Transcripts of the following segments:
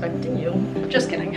expecting you. Just kidding.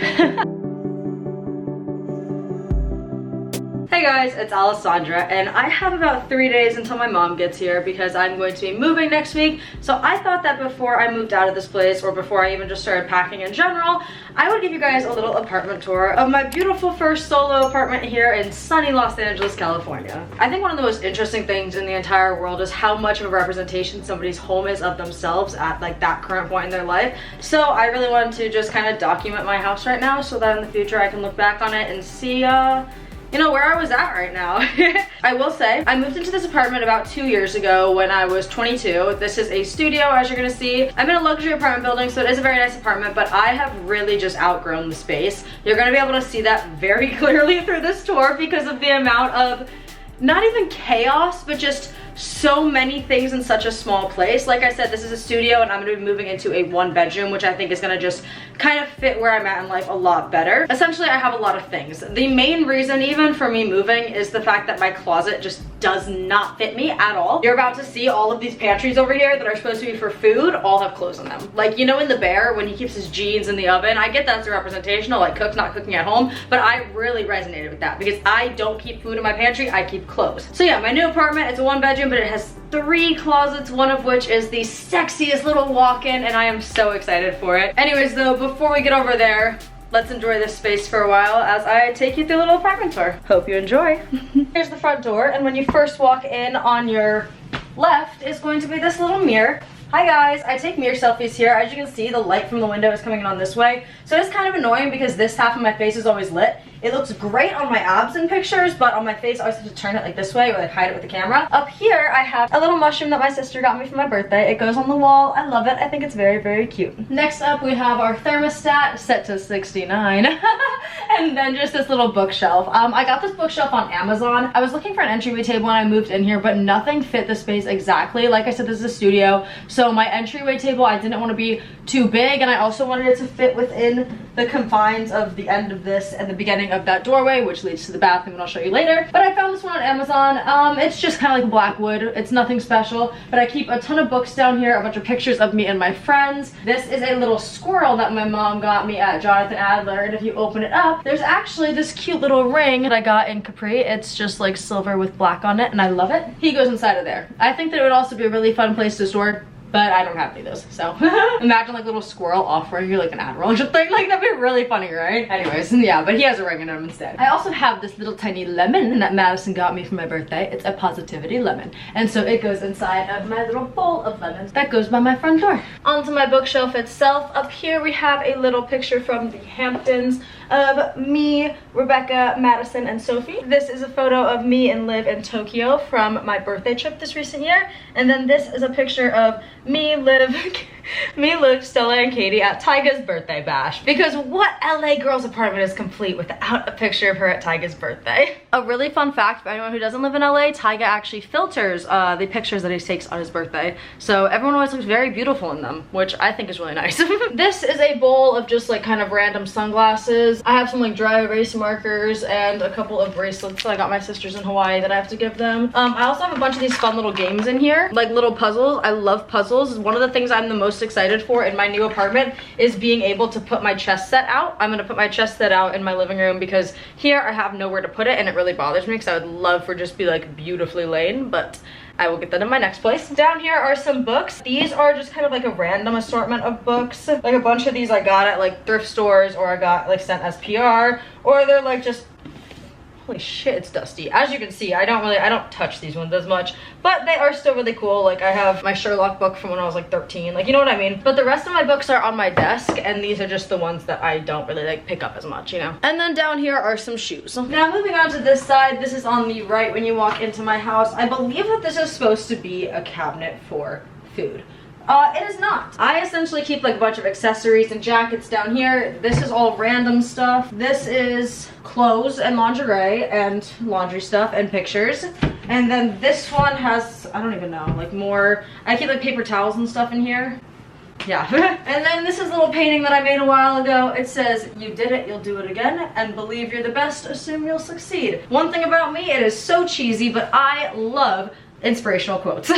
Hey guys, it's Alessandra, and I have about 3 days until my mom gets here because I'm going to be moving next week. So I thought that before I moved out of this place, or before I even just started packing in general, I would give you guys a little apartment tour of my beautiful first solo apartment here in sunny Los Angeles, California. I think one of the most interesting things in the entire world is how much of a representation somebody's home is of themselves at like that current point in their life. So I really wanted to just kind of document my house right now so that in the future I can look back on it and see you know, where I was at right now. I will say, I moved into this apartment about 2 years ago when I was 22. This is a studio, as you're gonna see. I'm in a luxury apartment building, so it is a very nice apartment, but I have really just outgrown the space. You're gonna be able to see that very clearly through this tour because of the amount of, not even chaos, but just so many things in such a small place. Like I said, this is a studio and I'm gonna be moving into a 1-bedroom, which I think is gonna just kind of fit where I'm at in life a lot better. Essentially, I have a lot of things. The main reason even for me moving is the fact that my closet just does not fit me at all. You're about to see all of these pantries over here that are supposed to be for food all have clothes in them. Like, you know, in The Bear when he keeps his jeans in the oven, I get that's a representational, like cooks not cooking at home, but I really resonated with that because I don't keep food in my pantry, I keep clothes. So yeah, my new apartment, it's a 1-bedroom, but it has 3 closets, one of which is the sexiest little walk-in, and I am so excited for it. Anyways though, before we get over there, let's enjoy this space for a while as I take you through a little apartment tour. Hope you enjoy. Here's the front door, and when you first walk in, on your left is going to be this little mirror. Hi guys, I take mirror selfies here. As you can see, the light from the window is coming in on this way. So it's kind of annoying because this half of my face is always lit. It looks great on my abs in pictures, but on my face I always have to turn it like this way or like hide it with the camera. Up here I have a little mushroom that my sister got me for my birthday. It goes on the wall. I love it. I think it's very, very cute. Next up we have our thermostat set to 69. And then just this little bookshelf. I got this bookshelf on Amazon. I was looking for an entryway table when I moved in here, but nothing fit the space exactly. Like I said, this is a studio, so my entryway table, I didn't want to be too big, and I also wanted it to fit within the confines of the end of this and the beginning of that doorway, which leads to the bathroom, and I'll show you later. But I found this one on Amazon. It's just kind of like black wood. It's nothing special, but I keep a ton of books down here, a bunch of pictures of me and my friends. This is a little squirrel that my mom got me at Jonathan Adler, and if you open it up, there's actually this cute little ring that I got in Capri. It's just like silver with black on it, and I love it. He goes inside of there. I think that it would also be a really fun place to store, but I don't have any of those, so. Imagine like a little squirrel offering you like an Adderall or something. Like, that'd be really funny, right? Anyways, yeah, but he has a ring in him instead. I also have this little tiny lemon that Madison got me for my birthday. It's a positivity lemon. And so it goes inside of my little bowl of lemons that goes by my front door. Onto my bookshelf itself. Up here we have a little picture from the Hamptons of me, Rebecca, Madison, and Sophie. This is a photo of me and Liv in Tokyo from my birthday trip this recent year. And then this is a picture of me, Liv, Stella, and Katie at Tyga's birthday bash. Because what LA girl's apartment is complete without a picture of her at Tyga's birthday? A really fun fact for anyone who doesn't live in LA, Tyga actually filters the pictures that he takes on his birthday. So everyone always looks very beautiful in them, which I think is really nice. This is a bowl of just like kind of random sunglasses. I have some like dry erase markers and a couple of bracelets that I got my sisters in Hawaii that I have to give them. I also have a bunch of these fun little games in here, like little puzzles. I love puzzles. One of the things I'm the most excited for in my new apartment is being able to put my chess set out. I'm gonna put my chess set out in my living room because here I have nowhere to put it, and it really bothers me because I would love for it just be like beautifully laid, but I will get that in my next place. Down here are some books. These are just kind of like a random assortment of books. Like a bunch of these I got at like thrift stores, or I got like sent as PR, or they're like just, holy shit, it's dusty. As you can see, I don't touch these ones as much, but they are still really cool. Like I have my Sherlock book from when I was like 13, like, you know what I mean? But the rest of my books are on my desk, and these are just the ones that I don't really like pick up as much, you know? And then down here are some shoes. Now moving on to this side, this is on the right when you walk into my house. I believe that this is supposed to be a cabinet for food. It is not. I essentially keep like a bunch of accessories and jackets down here. This is all random stuff. This is clothes and lingerie and laundry stuff and pictures. And then this one has, I don't even know, like more, I keep like paper towels and stuff in here. Yeah. And then this is a little painting that I made a while ago. It says, "You did it, you'll do it again, and believe you're the best, assume you'll succeed." One thing about me, it is so cheesy, but I love inspirational quotes.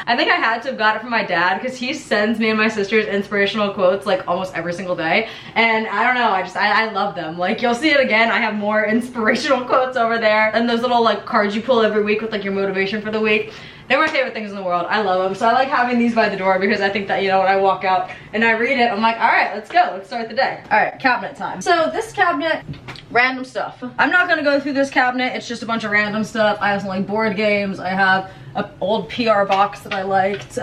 I think I had to have got it from my dad because he sends me and my sisters inspirational quotes like almost every single day. And I don't know, I love them. Like, you'll see it again. I have more inspirational quotes over there. And those little like cards you pull every week with like your motivation for the week. They're my favorite things in the world. I love them. So I like having these by the door because I think that, you know, when I walk out and I read it, I'm like, all right, let's go. Let's start the day. All right, cabinet time. So this cabinet, random stuff. I'm not gonna go through this cabinet. It's just a bunch of random stuff. I have some like board games. I have an old PR box that I liked,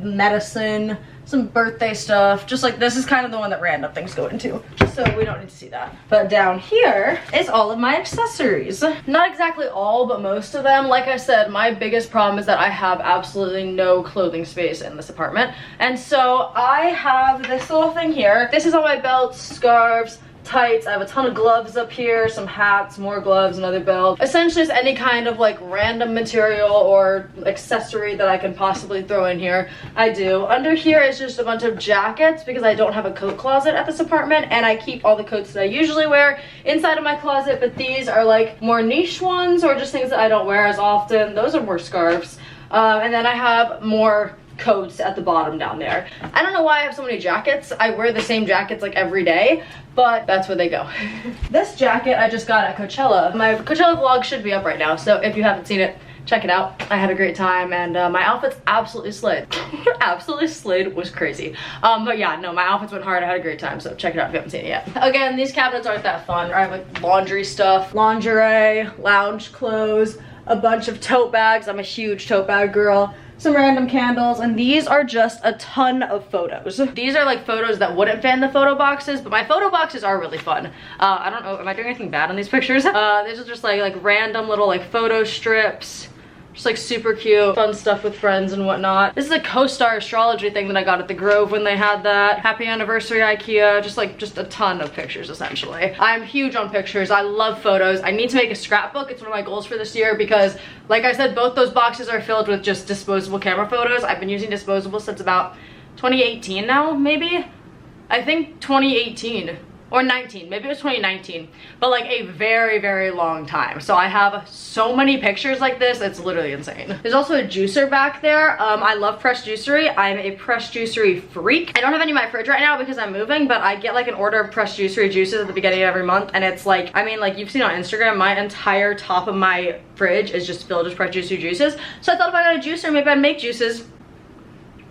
medicine, some birthday stuff. Just like, this is kind of the one that random things go into, just so we don't need to see that. But down here is all of my accessories. Not exactly all, but most of them. Like I said, my biggest problem is that I have absolutely no clothing space in this apartment. And so I have this little thing here. This is all my belts, scarves, tights. I have a ton of gloves up here, some hats, more gloves, another belt. Essentially it's any kind of like random material or accessory that I can possibly throw in here, I do. Under here is just a bunch of jackets because I don't have a coat closet at this apartment, and I keep all the coats that I usually wear inside of my closet, but these are like more niche ones or just things that I don't wear as often. Those are more scarves. And then I have more coats at the bottom down there. I don't know why I have so many jackets. I wear the same jackets like every day, but that's where they go. This jacket I just got at Coachella. My Coachella vlog should be up right now, so if you haven't seen it, check it out. I had a great time, and my outfits absolutely slid. Absolutely slid was crazy. But yeah, no, my outfits went hard. I had a great time, so check it out if you haven't seen it yet. Again, these cabinets aren't that fun. I have like laundry stuff, lingerie, lounge clothes, a bunch of tote bags. I'm a huge tote bag girl. Some random candles, and these are just a ton of photos. These are like photos that wouldn't fit in the photo boxes, but my photo boxes are really fun. I don't know, am I doing anything bad on these pictures? These are just like random little like photo strips. Just like super cute, fun stuff with friends and whatnot. This is a co-star astrology thing that I got at the Grove when they had that. Happy anniversary IKEA, just a ton of pictures essentially. I'm huge on pictures, I love photos. I need to make a scrapbook, it's one of my goals for this year because like I said, both those boxes are filled with just disposable camera photos. I've been using disposable since about 2018 now, maybe? I think 2018. Or 19, maybe it was 2019, but like a very, very long time. So I have so many pictures like this, it's literally insane. There's also a juicer back there. I love pressed juicery. I'm a pressed juicery freak. I don't have any in my fridge right now because I'm moving, but I get like an order of pressed juicery juices at the beginning of every month, and it's like, I mean, like you've seen on Instagram, my entire top of my fridge is just filled with pressed juicery juices. So I thought if I got a juicer, maybe I'd make juices.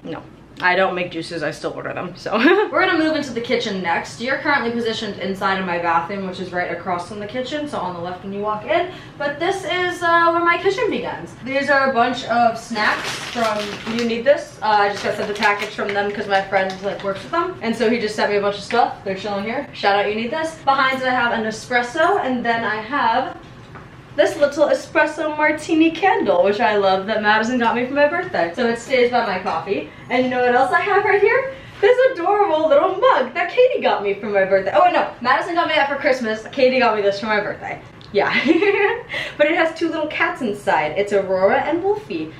No. I don't make juices, I still order them, so. We're gonna move into the kitchen next. You're currently positioned inside of my bathroom, which is right across from the kitchen, so on the left when you walk in. But this is where my kitchen begins. These are a bunch of snacks from You Need This. I just got sent a package from them because my friend like works with them. And so he just sent me a bunch of stuff. They're chilling here. Shout out You Need This. Behind it I have an espresso, and then I have this little espresso martini candle, which I love, that Madison got me for my birthday. So it stays by my coffee. And you know what else I have right here? This adorable little mug that Katie got me for my birthday. Oh wait, no, Madison got me that for Christmas. Katie got me this for my birthday. Yeah. But it has two little cats inside. It's Aurora and Wolfie.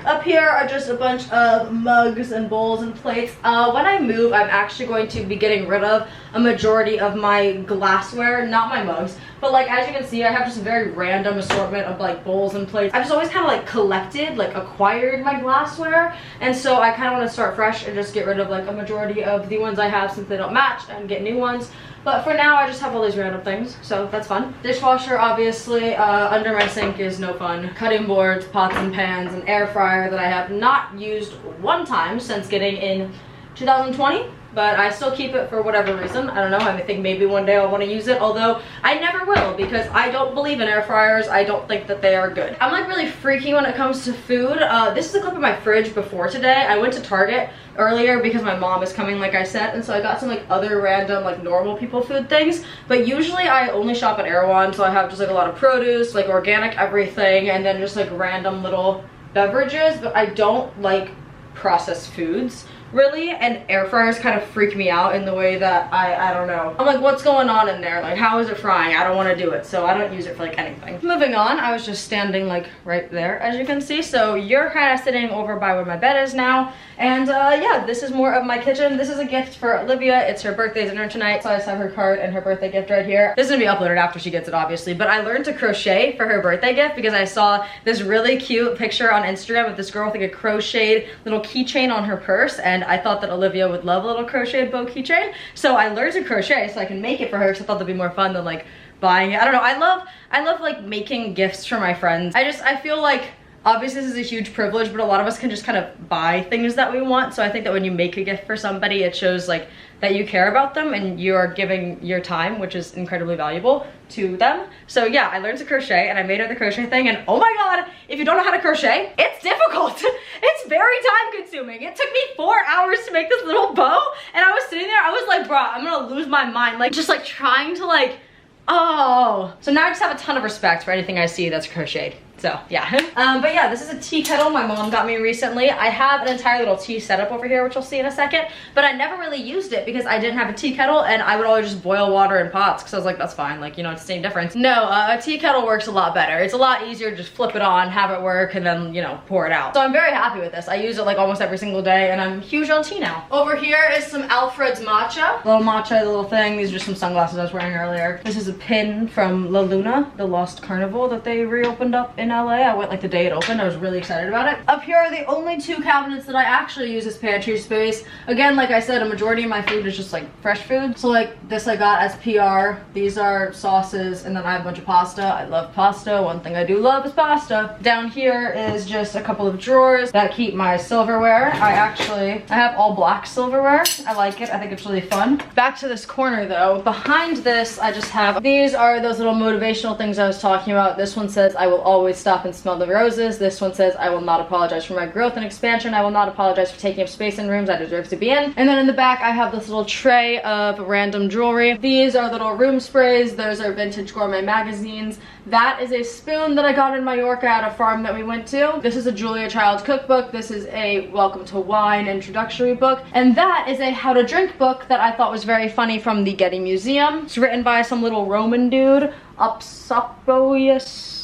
Up here are just a bunch of mugs and bowls and plates. When I move, I'm actually going to be getting rid of a majority of my glassware, not my mugs, but like as you can see, I have just a very random assortment of like bowls and plates. I've just always kind of like collected, like acquired my glassware, and so I kind of want to start fresh and just get rid of like a majority of the ones I have since they don't match and get new ones. But for now, I just have all these random things, so that's fun. Dishwasher, obviously, under my sink is no fun. Cutting boards, pots and pans, an air fryer that I have not used one time since getting in 2020. But I still keep it for whatever reason. I don't know, I think maybe one day I'll want to use it, although I never will because I don't believe in air fryers. I don't think that they are good. I'm like really freaky when it comes to food. This is a clip of my fridge before today. I went to Target earlier because my mom is coming, like I said, and so I got some like other random like normal people food things, but usually I only shop at Erewhon, so I have just like a lot of produce, like organic everything, and then just like random little beverages, but I don't like processed foods. really, and air fryers kind of freak me out in the way that I don't know. I'm like, what's going on in there? Like, how is it frying? I don't want to do it, so I don't use it for like anything. Moving on, I was just standing like right there, as you can see. So you're kind of sitting over by where my bed is now. And yeah, this is more of my kitchen. This is a gift for Olivia. It's her birthday dinner tonight, so I just have her card and her birthday gift right here. This is gonna be uploaded after she gets it, obviously, but I learned to crochet for her birthday gift because I saw this really cute picture on Instagram of this girl with like a crocheted little keychain on her purse, and I thought that Olivia would love a little crocheted bow keychain. So I learned to crochet so I can make it for her, because I thought that'd be more fun than like buying it. I don't know, I love like making gifts for my friends. I feel like obviously this is a huge privilege, but a lot of us can just kind of buy things that we want. So I think that when you make a gift for somebody, it shows like that you care about them and you are giving your time, which is incredibly valuable to them. So yeah, I learned to crochet and I made her the crochet thing, and oh my god, if you don't know how to crochet, it's difficult. It's very time consuming. It took me 4 hours to make this little bow, and I was sitting there, I was like, bruh, I'm gonna lose my mind. Like, just like trying to like, oh. So now I just have a ton of respect for anything I see that's crocheted. So yeah, but yeah, this is a tea kettle my mom got me recently. I have an entire little tea setup over here, which you'll see in a second, but I never really used it because I didn't have a tea kettle, and I would always just boil water in pots because I was like, that's fine, like, you know, it's the same difference. No, a tea kettle works a lot better. It's a lot easier to just flip it on, have it work, and then, you know, pour it out. So I'm very happy with this. I use it like almost every single day, and I'm huge on tea now. Over here is some Alfred's matcha. Little matcha, the little thing. These are just some sunglasses I was wearing earlier. This is a pin from La Luna, the Lost Carnival that they reopened up in LA. I went like the day it opened. I was really excited about it. Up here are the only two cabinets that I actually use as pantry space. Again, like I said, a majority of my food is just like fresh food. So like this I got as PR. These are sauces, and then I have a bunch of pasta. I love pasta. One thing I do love is pasta. Down here is just a couple of drawers that keep my silverware. I have all black silverware. I like it. I think it's really fun. Back to this corner though. Behind this, I just have, these are those little motivational things I was talking about. This one says, I will always stop and smell the roses. This one says, I will not apologize for my growth and expansion. I will not apologize for taking up space in rooms I deserve to be in. And then in the back, I have this little tray of random jewelry. These are little room sprays. Those are vintage gourmet magazines. That is a spoon that I got in Mallorca at a farm that we went to. This is a Julia Child's cookbook. This is a Welcome to Wine introductory book. And that is a how to drink book that I thought was very funny from the Getty Museum. It's written by some little Roman dude, Upsopoius.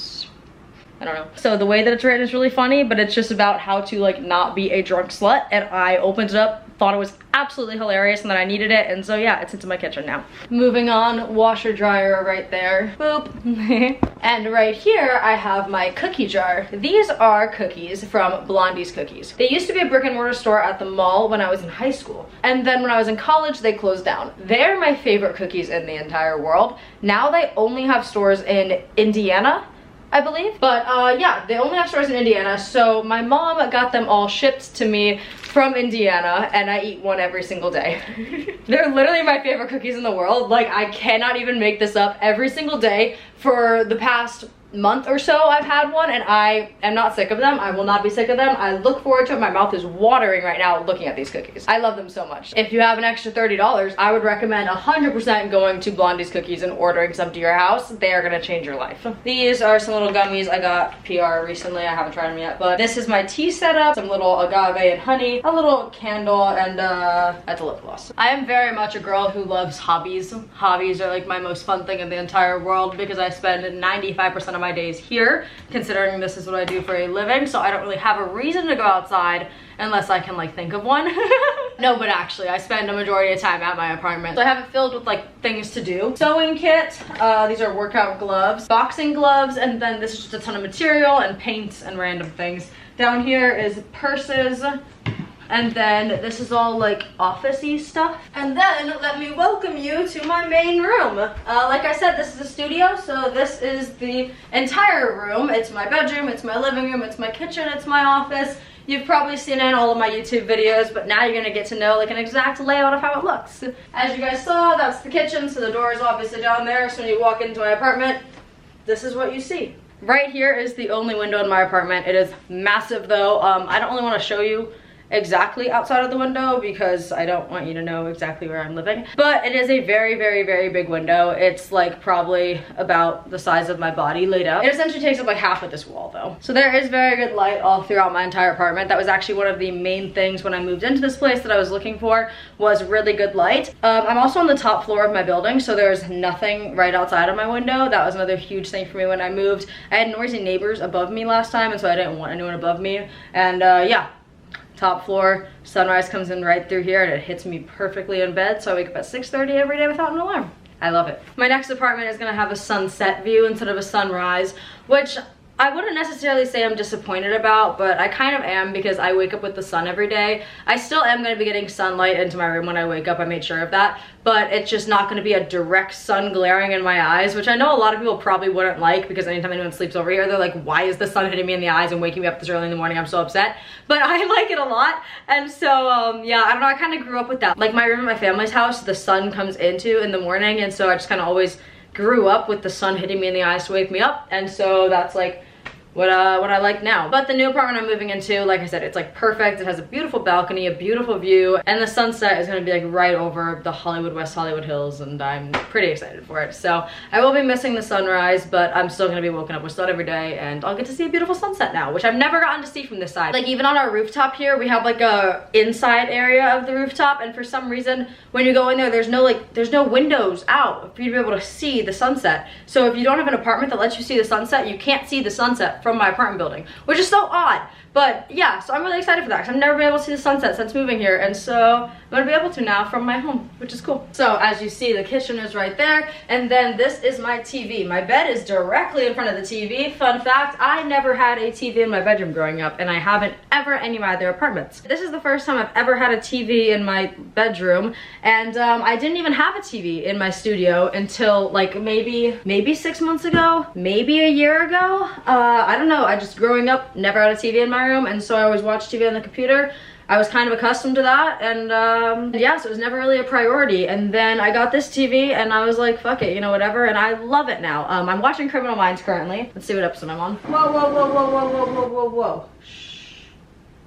I don't know. So the way that it's written is really funny, but it's just about how to like not be a drunk slut. And I opened it up, thought it was absolutely hilarious, and that I needed it, and so yeah, it's into my kitchen now. Moving on, washer dryer right there. Boop. And right here I have my cookie jar. These are cookies from Blondie's Cookies. They used to be a brick and mortar store at the mall when I was in high school, and then when I was in college they closed down. They're my favorite cookies in the entire world. Now they only have stores in Indiana, I believe. But yeah, they only have stores in Indiana, so my mom got them all shipped to me from Indiana, and I eat one every single day. They're literally my favorite cookies in the world. Like, I cannot even make this up. Every single day for the past month or so I've had one, and I am not sick of them. I will not be sick of them. I look forward to it. My mouth is watering right now looking at these cookies. I love them so much. If you have an extra $30, I would recommend 100% going to Blondie's Cookies and ordering some to your house. They are gonna change your life. These are some little gummies I got PR recently. I haven't tried them yet, but this is my tea setup. Some little agave and honey, a little candle, and that's a lip gloss. I am very much a girl who loves hobbies. Hobbies are like my most fun thing in the entire world because I spend 95% of my days here, considering this is what I do for a living, so I don't really have a reason to go outside unless I can like think of one. No, but actually I spend a majority of time at my apartment, so I have it filled with like things to do. Sewing kit, these are workout gloves, boxing gloves, and then this is just a ton of material and paints and random things. Down here is purses, and then this is all like office-y stuff. And then let me welcome you to my main room. Like I said, this is a studio, so this is the entire room. It's my bedroom, it's my living room, it's my kitchen, it's my office. You've probably seen it in all of my YouTube videos, but now you're gonna get to know like an exact layout of how it looks. As you guys saw, that's the kitchen, so the door is obviously down there, so when you walk into my apartment, this is what you see. Right here is the only window in my apartment. It is massive though. I don't really want to show you exactly outside of the window because I don't want you to know exactly where I'm living. But it is a very, very, very big window. It's like probably about the size of my body laid out. It essentially takes up like half of this wall though. So there is very good light all throughout my entire apartment. That was actually one of the main things when I moved into this place that I was looking for, was really good light. I'm also on the top floor of my building, so there's nothing right outside of my window. That was another huge thing for me when I moved. I had noisy neighbors above me last time, and so I didn't want anyone above me. And yeah, top floor, sunrise comes in right through here and it hits me perfectly in bed, so I wake up at 6:30 every day without an alarm. I love it. My next apartment is gonna have a sunset view instead of a sunrise, which I wouldn't necessarily say I'm disappointed about, but I kind of am because I wake up with the sun every day. I still am going to be getting sunlight into my room when I wake up. I made sure of that, but it's just not going to be a direct sun glaring in my eyes, which I know a lot of people probably wouldn't like because anytime anyone sleeps over here, they're like, why is the sun hitting me in the eyes and waking me up this early in the morning? I'm so upset. But I like it a lot. And so, yeah, I don't know. I kind of grew up with that. Like my room at my family's house, the sun comes into in the morning. And so I just kind of always grew up with the sun hitting me in the eyes to wake me up. And so that's like what I like now. But the new apartment I'm moving into, like I said, it's like perfect. It has a beautiful balcony, a beautiful view, and the sunset is gonna be like right over the West Hollywood Hills, and I'm pretty excited for it. So I will be missing the sunrise, but I'm still gonna be woken up with sun every day, and I'll get to see a beautiful sunset now, which I've never gotten to see from this side. Like even on our rooftop here, we have like a inside area of the rooftop, and for some reason, when you go in there, there's no windows out for you to be able to see the sunset. So if you don't have an apartment that lets you see the sunset, you can't see the sunset from my apartment building, which is so odd. But yeah, so I'm really excited for that because I've never been able to see the sunset since moving here, and so I'm gonna be able to now from my home, which is cool. So as you see, the kitchen is right there, and then this is my TV. My bed is directly in front of the TV. Fun fact, I never had a TV in my bedroom growing up, and I haven't ever in any of my other apartments. This is the first time I've ever had a TV in my bedroom, and I didn't even have a TV in my studio until like maybe 6 months ago, maybe a year ago. I don't know, I just growing up never had a TV in my room, and so I always watched TV on the computer. I was kind of accustomed to that, and yeah, so it was never really a priority. And then I got this TV and I was like, fuck it, you know, whatever, and I love it now. I'm watching Criminal Minds currently. Let's see what episode I'm on. Whoa, whoa, whoa, whoa, whoa, whoa, whoa, whoa, whoa.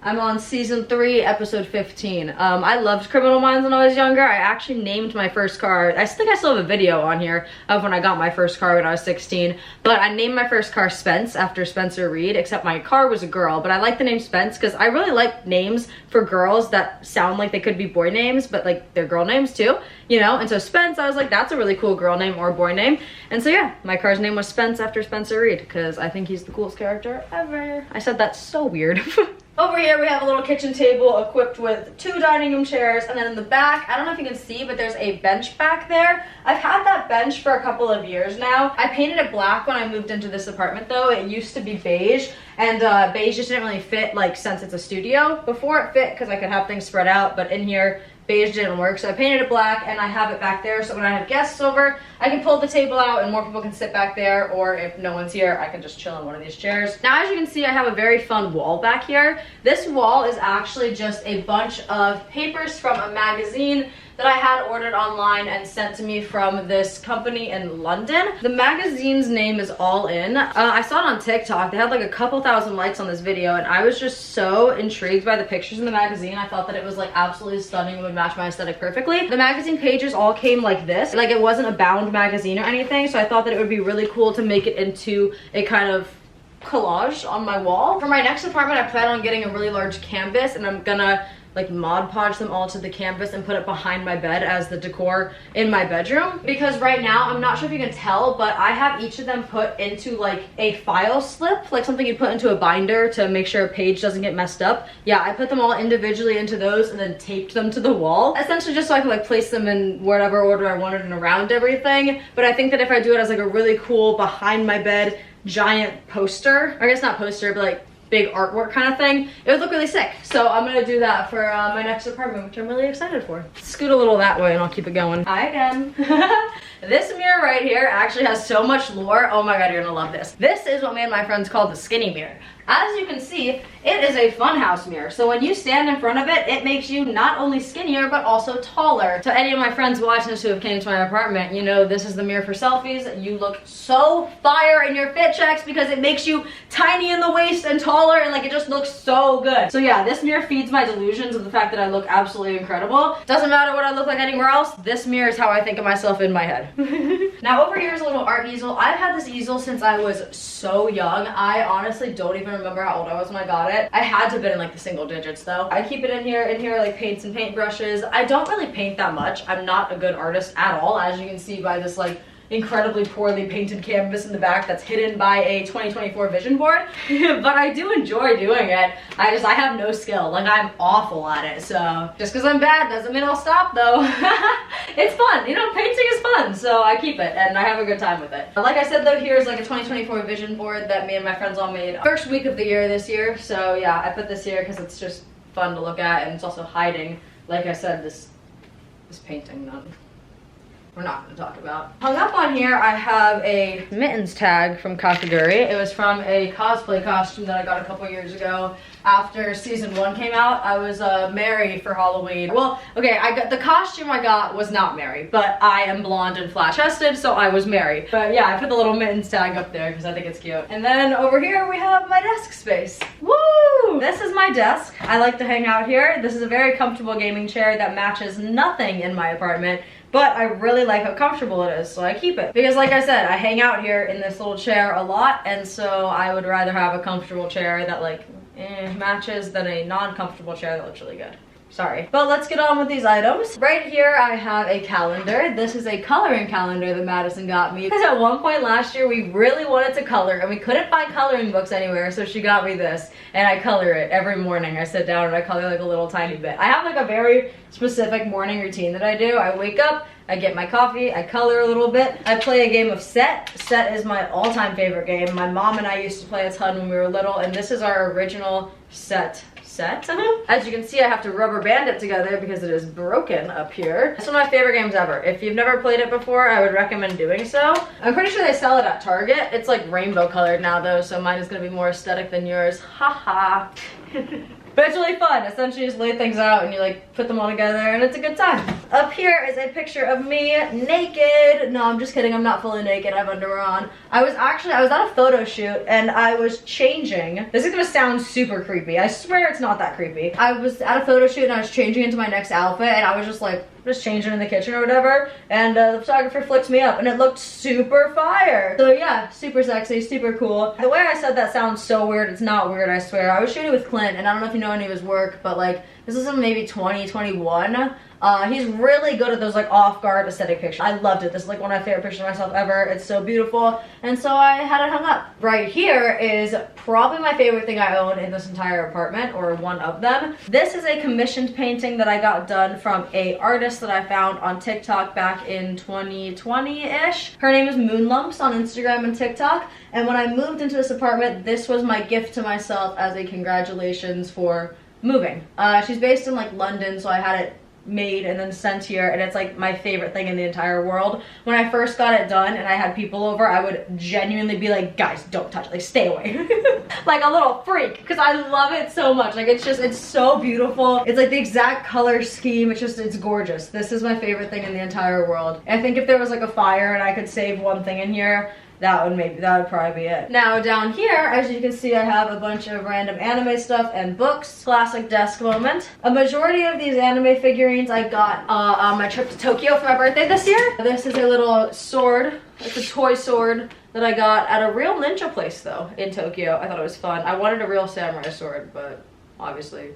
I'm on season 3, episode 15. I loved Criminal Minds when I was younger. I actually named my first car. I think I still have a video on here of when I got my first car when I was 16. But I named my first car Spence after Spencer Reed, except my car was a girl. But I like the name Spence because I really like names for girls that sound like they could be boy names, but like they're girl names too, you know? And so Spence, I was like, that's a really cool girl name or boy name. And so yeah, my car's name was Spence after Spencer Reed because I think he's the coolest character ever. I said that's so weird. Over here we have a little kitchen table equipped with 2 dining room chairs, and then in the back, I don't know if you can see, but there's a bench back there. I've had that bench for a couple of years now. I painted it black when I moved into this apartment though. It used to be beige, and beige just didn't really fit, like since it's a studio. Before it fit because I could have things spread out, but in here, beige didn't work, so I painted it black, and I have it back there so when I have guests over, I can pull the table out and more people can sit back there, or if no one's here, I can just chill in one of these chairs. Now, as you can see, I have a very fun wall back here. This wall is actually just a bunch of papers from a magazine that I had ordered online and sent to me from this company in London. The magazine's name is All In. I saw it on TikTok. They had like a couple thousand likes on this video, and I was just so intrigued by the pictures in the magazine. I thought that it was like absolutely stunning and would match my aesthetic perfectly. The magazine pages all came like this. Like it wasn't a bound magazine or anything, so I thought that it would be really cool to make it into a kind of collage on my wall. For my next apartment, I plan on getting a really large canvas, and I'm gonna like Mod Podge them all to the canvas and put it behind my bed as the decor in my bedroom. Because right now, I'm not sure if you can tell, but I have each of them put into like a file slip, like something you put into a binder to make sure a page doesn't get messed up. Yeah, I put them all individually into those and then taped them to the wall, essentially just so I could like place them in whatever order I wanted and around everything. But I think that if I do it as like a really cool behind my bed giant poster, or I guess not poster, but like big artwork kind of thing, it would look really sick. So I'm gonna do that for my next apartment, which I'm really excited for. Scoot a little that way and I'll keep it going. Hi again. This mirror right here actually has so much lore. Oh my god, you're gonna love this. This is what me and my friends call the skinny mirror. As you can see, it is a funhouse mirror. So when you stand in front of it, it makes you not only skinnier, but also taller. So any of my friends watching this who have came to my apartment, you know this is the mirror for selfies. You look so fire in your fit checks because it makes you tiny in the waist and taller, and like it just looks so good. So yeah, this mirror feeds my delusions of the fact that I look absolutely incredible. Doesn't matter what I look like anywhere else, this mirror is how I think of myself in my head. Now over here is a little art easel. I've had this easel since I was so young. I honestly don't even remember how old I was when I got it. I had to have been in like the single digits though. I keep it in here like paints and paintbrushes. I don't really paint that much. I'm not a good artist at all, as you can see by this like incredibly poorly painted canvas in the back that's hidden by a 2024 vision board. But I do enjoy doing it. I have no skill. Like, I'm awful at it. So just because I'm bad doesn't mean I'll stop though. It's fun, you know, painting is fun, so I keep it and I have a good time with it. Like I said though, here's like a 2024 vision board that me and my friends all made first week of the year this year. So yeah, I put this here because it's just fun to look at, and it's also hiding, like I said, this painting that we're not going to talk about. Hung up on here, I have a mittens tag from Kakaguri. It was from a cosplay costume that I got a couple years ago after season 1 came out. I was Mary for Halloween. Well, okay, the costume I got was not Mary, but I am blonde and flat-chested, so I was Mary. But yeah, I put the little mittens tag up there because I think it's cute. And then over here we have my desk space. Woo! This is my desk. I like to hang out here. This is a very comfortable gaming chair that matches nothing in my apartment, but I really like how comfortable it is, so I keep it. Because like I said, I hang out here in this little chair a lot, and so I would rather have a comfortable chair that like matches than a non-comfortable chair that looks really good. Sorry. But let's get on with these items. Right here I have a calendar. This is a coloring calendar that Madison got me because at one point last year we really wanted to color and we couldn't find coloring books anywhere, so she got me this and I color it every morning. I sit down and I color like a little tiny bit. I have like a very specific morning routine that I do. I wake up, I get my coffee, I color a little bit. I play a game of Set. Set is my all-time favorite game. My mom and I used to play a ton when we were little, and this is our original set. As you can see, I have to rubber band it together because it is broken up here. It's one of my favorite games ever. If you've never played it before, I would recommend doing so. I'm pretty sure they sell it at Target. It's like rainbow colored now though, so mine is gonna be more aesthetic than yours. Haha. But it's really fun. Essentially, you just lay things out and you like put them all together and it's a good time. Up here is a picture of me naked. No, I'm just kidding. I'm not fully naked. I have underwear on. I was at a photo shoot and I was changing. This is gonna sound super creepy. I swear it's not that creepy. I was at a photo shoot and I was changing into my next outfit and I was just like, just changing in the kitchen or whatever, and the photographer flicked me up and it looked super fire. So yeah, super sexy, super cool. The way I said that sounds so weird. It's not weird, I swear. I was shooting with Clint, and I don't know if you know any of his work, but like this is maybe 2021. He's really good at those like off-guard aesthetic pictures. I loved it. This is like one of my favorite pictures of myself ever. It's so beautiful, and so I had it hung up. Right here is probably my favorite thing I own in this entire apartment, or one of them. This is a commissioned painting that I got done from a artist that I found on TikTok back in 2020-ish. Her name is Moonlumps on Instagram and TikTok, and when I moved into this apartment, this was my gift to myself as a congratulations for moving. She's based in like London, so I had it made and then sent here, and it's like my favorite thing in the entire world. When I first got it done and I had people over, I would genuinely be like, guys, don't touch it, like stay away. Like a little freak, because I love it so much. Like it's so beautiful. It's like the exact color scheme. It's gorgeous. This is my favorite thing in the entire world. I think if there was like a fire and I could save one thing in here, that would probably be it. Now down here, as you can see, I have a bunch of random anime stuff and books. Classic desk moment. A majority of these anime figurines I got on my trip to Tokyo for my birthday this year. This is a little sword. It's a toy sword that I got at a real ninja place though in Tokyo. I thought it was fun. I wanted a real samurai sword, but obviously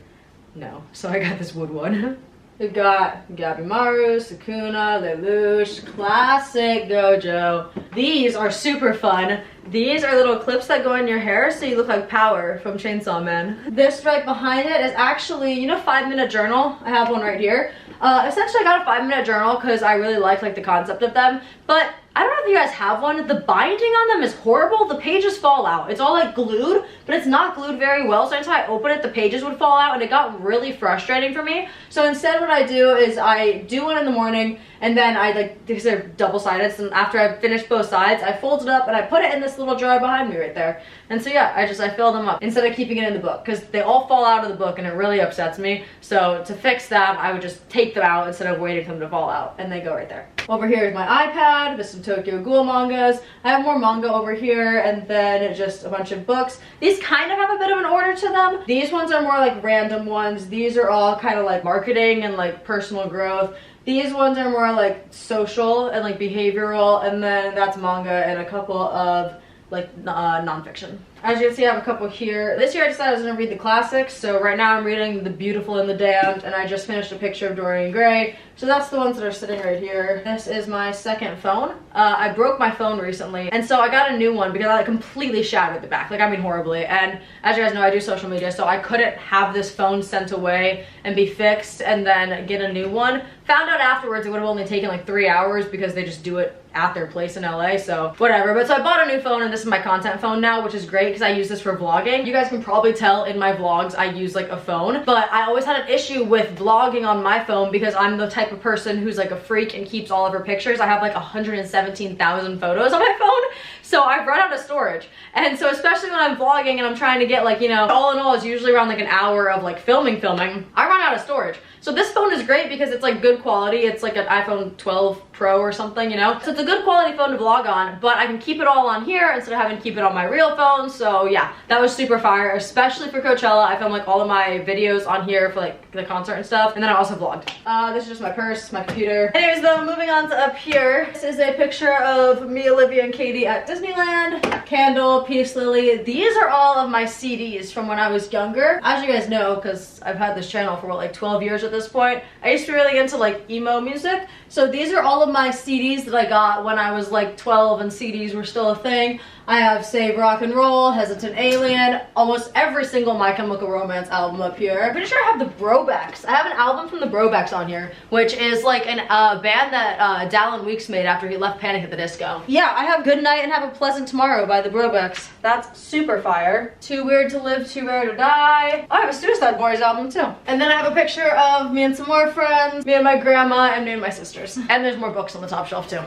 no. So I got this wood one. We've got Gabimaru, Sukuna, Lelouch, classic Gojo. These are super fun. These are little clips that go in your hair so you look like Power from Chainsaw Man. This right behind it is actually, you know, 5-minute journal? I have one right here. Essentially I got a 5-minute journal because I really like the concept of them, but I don't know if you guys have one. The binding on them is horrible. The pages fall out. It's all like glued, but it's not glued very well. So anytime I open it, the pages would fall out, and it got really frustrating for me. So instead what I do is I do one in the morning, and then I like, because they're double-sided, so after I've finished both sides, I fold it up and I put it in this little jar behind me right there. And so yeah, I fill them up instead of keeping it in the book, because they all fall out of the book and it really upsets me. So to fix that, I would just take them out instead of waiting for them to fall out, and they go right there. Over here is my iPad. This is Tokyo Ghoul mangas. I have more manga over here, and then just a bunch of books. These kind of have a bit of an order to them. These ones are more like random ones. These are all kind of like marketing and like personal growth. These ones are more like social and like behavioral, and then that's manga and a couple of like nonfiction. As you can see, I have a couple here. This year I decided I was gonna read the classics, so right now I'm reading The Beautiful and the Damned, and I just finished A Picture of Dorian Gray. So that's the ones that are sitting right here. This is my second phone. I broke my phone recently, and so I got a new one because I like completely shattered the back. Like, I mean horribly. And as you guys know, I do social media, so I couldn't have this phone sent away and be fixed and then get a new one. Found out afterwards it would have only taken like 3 hours because they just do it at their place in LA, so whatever. But so I bought a new phone, and this is my content phone now, which is great because I use this for vlogging. You guys can probably tell in my vlogs I use like a phone, but I always had an issue with vlogging on my phone because I'm the type of person who's like a freak and keeps all of her pictures. I have like 117,000 photos on my phone, so I've run out of storage. And so especially when I'm vlogging and I'm trying to get like, you know, all in all it's usually around like an hour of like filming, I run out of storage. So this phone is great because it's like good quality. It's like an iPhone 12 Pro or something, you know? So it's a good quality phone to vlog on, but I can keep it all on here instead of having to keep it on my real phone. So yeah, that was super fire, especially for Coachella. I filmed like all of my videos on here for like the concert and stuff. And then I also vlogged. This is just my purse, my computer. Anyways though, moving on to up here. This is a picture of me, Olivia, and Katie at Disneyland. Candle, Peace Lily. These are all of my CDs from when I was younger. As you guys know, because I've had this channel for what, like 12 years at this point, I used to be really into like emo music. So these are all of my CDs that I got when I was like 12 and CDs were still a thing. I have Save Rock and Roll, Hesitant Alien, almost every single My Chemical Romance album up here. I'm pretty sure I have the Brobecks. I have an album from the Brobecks on here, which is like a band that Dallin Weeks made after he left Panic at the Disco. Yeah, I have Good Night and Have a Pleasant Tomorrow by the Brobecks. That's super fire. Too Weird to Live, Too Rare to Die. Oh, I have a Suicide Boys album too. And then I have a picture of me and some more friends, me and my grandma, and me and my sisters. And there's more books on the top shelf too.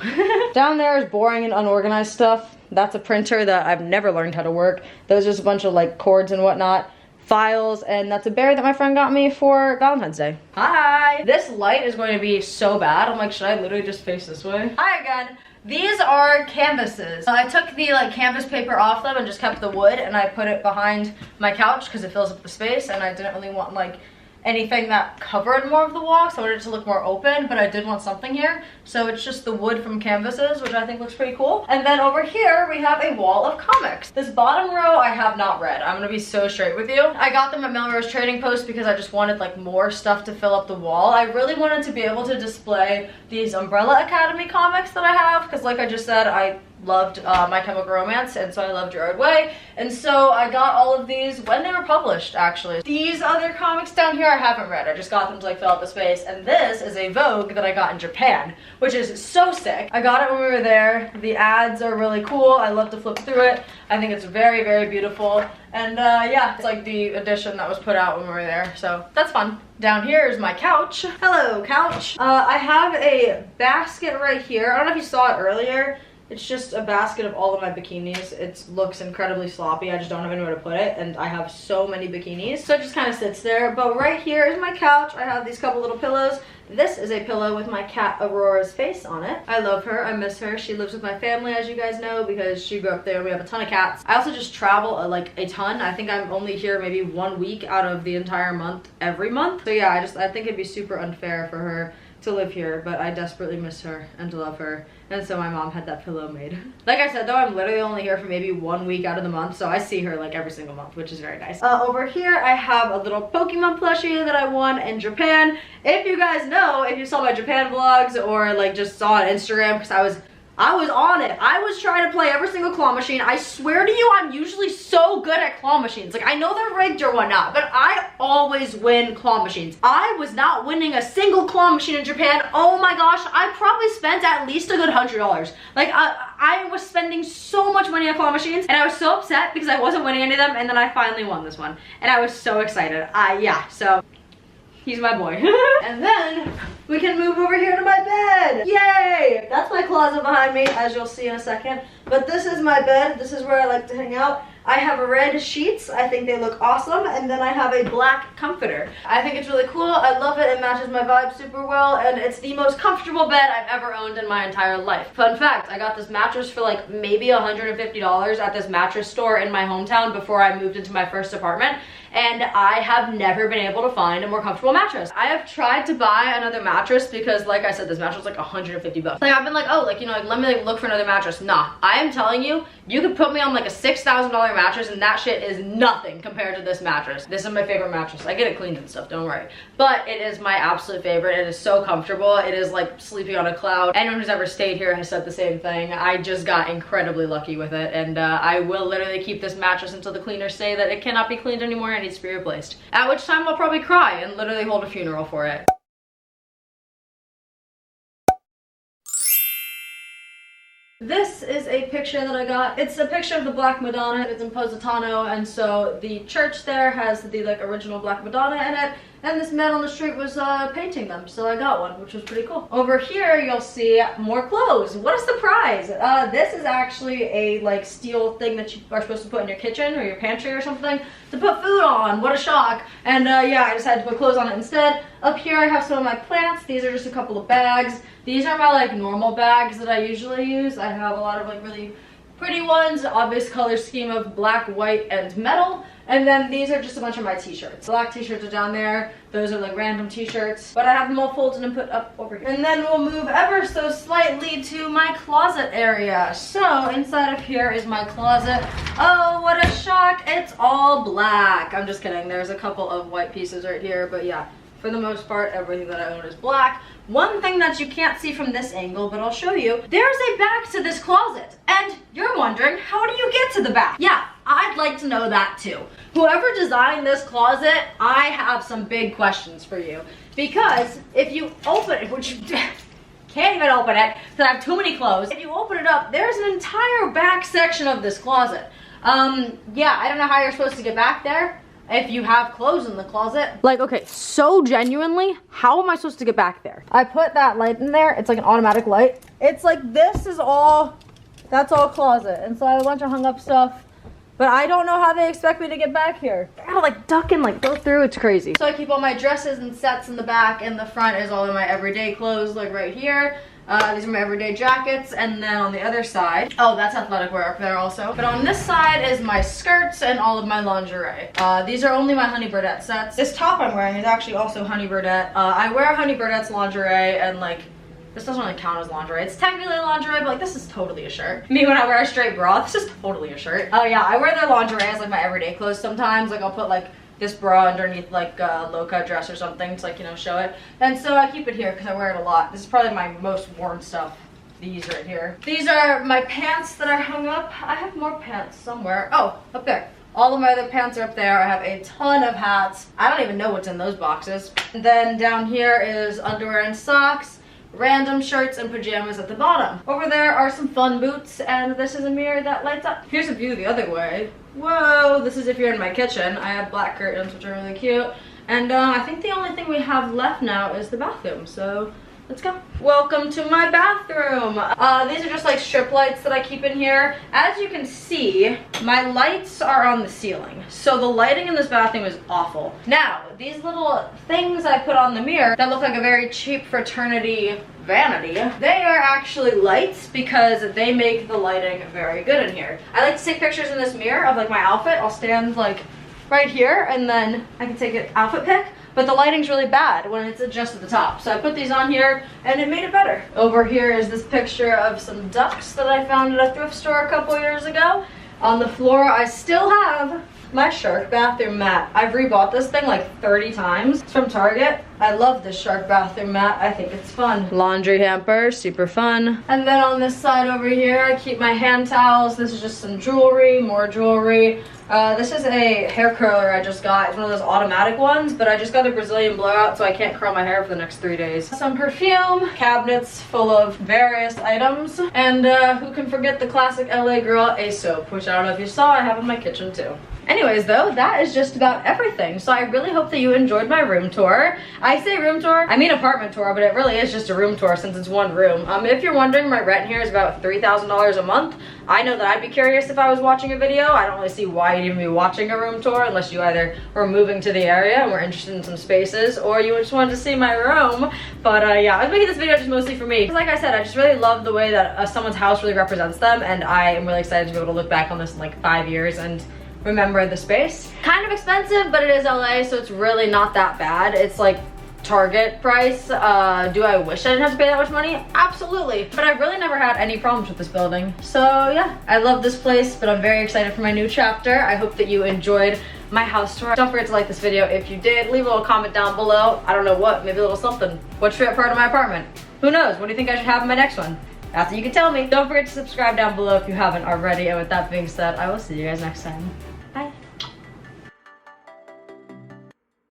Down there is boring and unorganized stuff. That's a printer that I've never learned how to work. There's just a bunch of like cords and whatnot. Files, and that's a bear that my friend got me for Valentine's Day. Hi! This light is going to be so bad. I'm like, should I literally just face this way? Hi again. These are canvases. I took the like canvas paper off them and just kept the wood, and I put it behind my couch because it fills up the space, and I didn't really want like anything that covered more of the wall, so I wanted it to look more open, but I did want something here. So it's just the wood from canvases, which I think looks pretty cool. And then over here, we have a wall of comics. This bottom row, I have not read. I'm gonna be so straight with you. I got them at Melrose Trading Post because I just wanted like more stuff to fill up the wall. I really wanted to be able to display these Umbrella Academy comics that I have, because like I just said, I loved My Chemical Romance, and so I loved Gerard Way, and so I got all of these when they were published, actually. These other comics down here I haven't read. I just got them to like fill out the space, and this is a Vogue that I got in Japan, which is so sick. I got it when we were there. The ads are really cool. I love to flip through it. I think it's very, very beautiful, and yeah, it's like the edition that was put out when we were there, so that's fun. Down here is my couch. Hello, couch. I have a basket right here. I don't know if you saw it earlier. It's just a basket of all of my bikinis. It looks incredibly sloppy. I just don't have anywhere to put it, and I have so many bikinis. So it just kind of sits there. But right here is my couch. I have these couple little pillows. This is a pillow with my cat Aurora's face on it. I love her. I miss her. She lives with my family, as you guys know, because she grew up there. We have a ton of cats. I also just travel like a ton. I think I'm only here maybe 1 week out of the entire month every month. So yeah, I think it'd be super unfair for her to live here, but I desperately miss her and to love her, and so my mom had that pillow made. Like I said though, I'm literally only here for maybe 1 week out of the month, so I see her like every single month, which is very nice. Over here I have a little Pokemon plushie that I won in Japan. If you guys know, if you saw my Japan vlogs or like just saw on Instagram, because I was I was on it. I was trying to play every single claw machine. I swear to you, I'm usually so good at claw machines. Like, I know they're rigged or whatnot, but I always win claw machines. I was not winning a single claw machine in Japan. Oh my gosh, I probably spent at least a good $100. Like, I was spending so much money on claw machines, and I was so upset because I wasn't winning any of them, and then I finally won this one. And I was so excited. Yeah, so he's my boy. And then we can move over here to my bed. Yay! That's my closet behind me, as you'll see in a second. But this is my bed. This is where I like to hang out. I have red sheets. I think they look awesome. And then I have a black comforter. I think it's really cool. I love it. It matches my vibe super well. And it's the most comfortable bed I've ever owned in my entire life. Fun fact, I got this mattress for like maybe $150 at this mattress store in my hometown before I moved into my first apartment. And I have never been able to find a more comfortable mattress. I have tried to buy another mattress because, like I said, this mattress is like $150. Like, I've been like, oh, like, you know, like, let me like look for another mattress. Nah, I am telling you, you could put me on like a $6,000 mattress and that shit is nothing compared to this mattress. This is my favorite mattress. I get it cleaned and stuff, don't worry. But it is my absolute favorite. It is so comfortable. It is like sleeping on a cloud. Anyone who's ever stayed here has said the same thing. I just got incredibly lucky with it. And I will literally keep this mattress until the cleaners say that it cannot be cleaned anymore and needs to be replaced. At which time I'll probably cry and literally hold a funeral for it. This is a picture that I got. It's a picture of the Black Madonna. It's in Positano, and so the church there has the like original Black Madonna in it, and this man on the street was painting them, so I got one, which was pretty cool. Over here you'll see more clothes. What a surprise! This is actually a like steel thing that you are supposed to put in your kitchen or your pantry or something to put food on. What a shock! And yeah, I decided to put clothes on it instead. Up here I have some of my plants. These are just a couple of bags. These are my like normal bags that I usually use. I have a lot of like really pretty ones, obvious color scheme of black, white, and metal. And then these are just a bunch of my t-shirts. Black t-shirts are down there. Those are like random t-shirts. But I have them all folded and put up over here. And then we'll move ever so slightly to my closet area. So inside of here is my closet. Oh, what a shock. It's all black. I'm just kidding. There's a couple of white pieces right here. But yeah, for the most part, everything that I own is black. One thing that you can't see from this angle, but I'll show you, there's a back to this closet. And you're wondering, how do you get to the back? Yeah, I'd like to know that too. Whoever designed this closet, I have some big questions for you. Because if you open it, which you can't even open it, because I have too many clothes. If you open it up, there's an entire back section of this closet. Yeah, I don't know how you're supposed to get back there if you have clothes in the closet. Like, okay, so genuinely, how am I supposed to get back there? I put that light in there. It's like an automatic light. It's like, this is all, that's all closet. And so I have a bunch of hung up stuff, but I don't know how they expect me to get back here. I gotta like duck and like go through, it's crazy. So I keep all my dresses and sets in the back, and the front is all of my everyday clothes, like right here. These are my everyday jackets, and then on the other side, oh, that's athletic wear up there also. But on this side is my skirts and all of my lingerie. These are only my Honey Birdette sets. This top I'm wearing is actually also Honey Birdette. I wear Honey Birdette's lingerie, and like, this doesn't really count as lingerie. It's technically lingerie, but like, this is totally a shirt. Me when I wear a straight bra, this is totally a shirt. Oh yeah, I wear their lingerie as like my everyday clothes sometimes. Like, I'll put like this bra underneath like a low-cut dress or something to like, you know, show it. And so I keep it here because I wear it a lot. This is probably my most worn stuff. These right here. These are my pants that are hung up. I have more pants somewhere. Oh, up there. All of my other pants are up there. I have a ton of hats. I don't even know what's in those boxes. And then down here is underwear and socks, random shirts and pajamas at the bottom. Over there are some fun boots, and this is a mirror that lights up. Here's a view the other way. Whoa, this is if you're in my kitchen. I have black curtains, which are really cute. And I think the only thing we have left now is the bathroom, so let's go. Welcome to my bathroom. These are just like strip lights that I keep in here. As you can see, my lights are on the ceiling, so the lighting in this bathroom is awful. Now, these little things I put on the mirror that look like a very cheap fraternity vanity, they are actually lights because they make the lighting very good in here. I like to take pictures in this mirror of like my outfit. I'll stand like right here and then I can take an outfit pic. But the lighting's really bad when it's just at the top. So I put these on here and it made it better. Over here is this picture of some ducks that I found at a thrift store a couple years ago. On the floor I still have My shark bathroom mat. I've rebought this thing like 30 times. It's from Target. I love this shark bathroom mat. I think it's fun. Laundry hamper, super fun. And then on this side over here, I keep my hand towels. This is just some jewelry, more jewelry. This is a hair curler I just got. It's one of those automatic ones, but I just got a Brazilian blowout, so I can't curl my hair for the next 3 days. Some perfume, cabinets full of various items, and who can forget the classic LA Girl A soap, which I don't know if you saw, I have in my kitchen too. Anyways though, that is just about everything. So I really hope that you enjoyed my room tour. I say room tour, I mean apartment tour, but it really is just a room tour since it's one room. If you're wondering, my rent here is about $3,000 a month. I know that I'd be curious if I was watching a video. I don't really see why you'd even be watching a room tour unless you either were moving to the area and were interested in some spaces, or you just wanted to see my room. But yeah, I'm making this video just mostly for me. Like I said, I just really love the way that someone's house really represents them, and I am really excited to be able to look back on this in like 5 years and remember the space. Kind of expensive, but it is LA, so it's really not that bad. It's like Target price. Do I wish I didn't have to pay that much money? Absolutely. But I've really never had any problems with this building. So yeah, I love this place, but I'm very excited for my new chapter. I hope that you enjoyed my house tour. Don't forget to like this video if you did. Leave a little comment down below. I don't know what, maybe a little something. What's your favorite part of my apartment? Who knows? What do you think I should have in my next one? After you can tell me. Don't forget to subscribe down below if you haven't already. And with that being said, I will see you guys next time.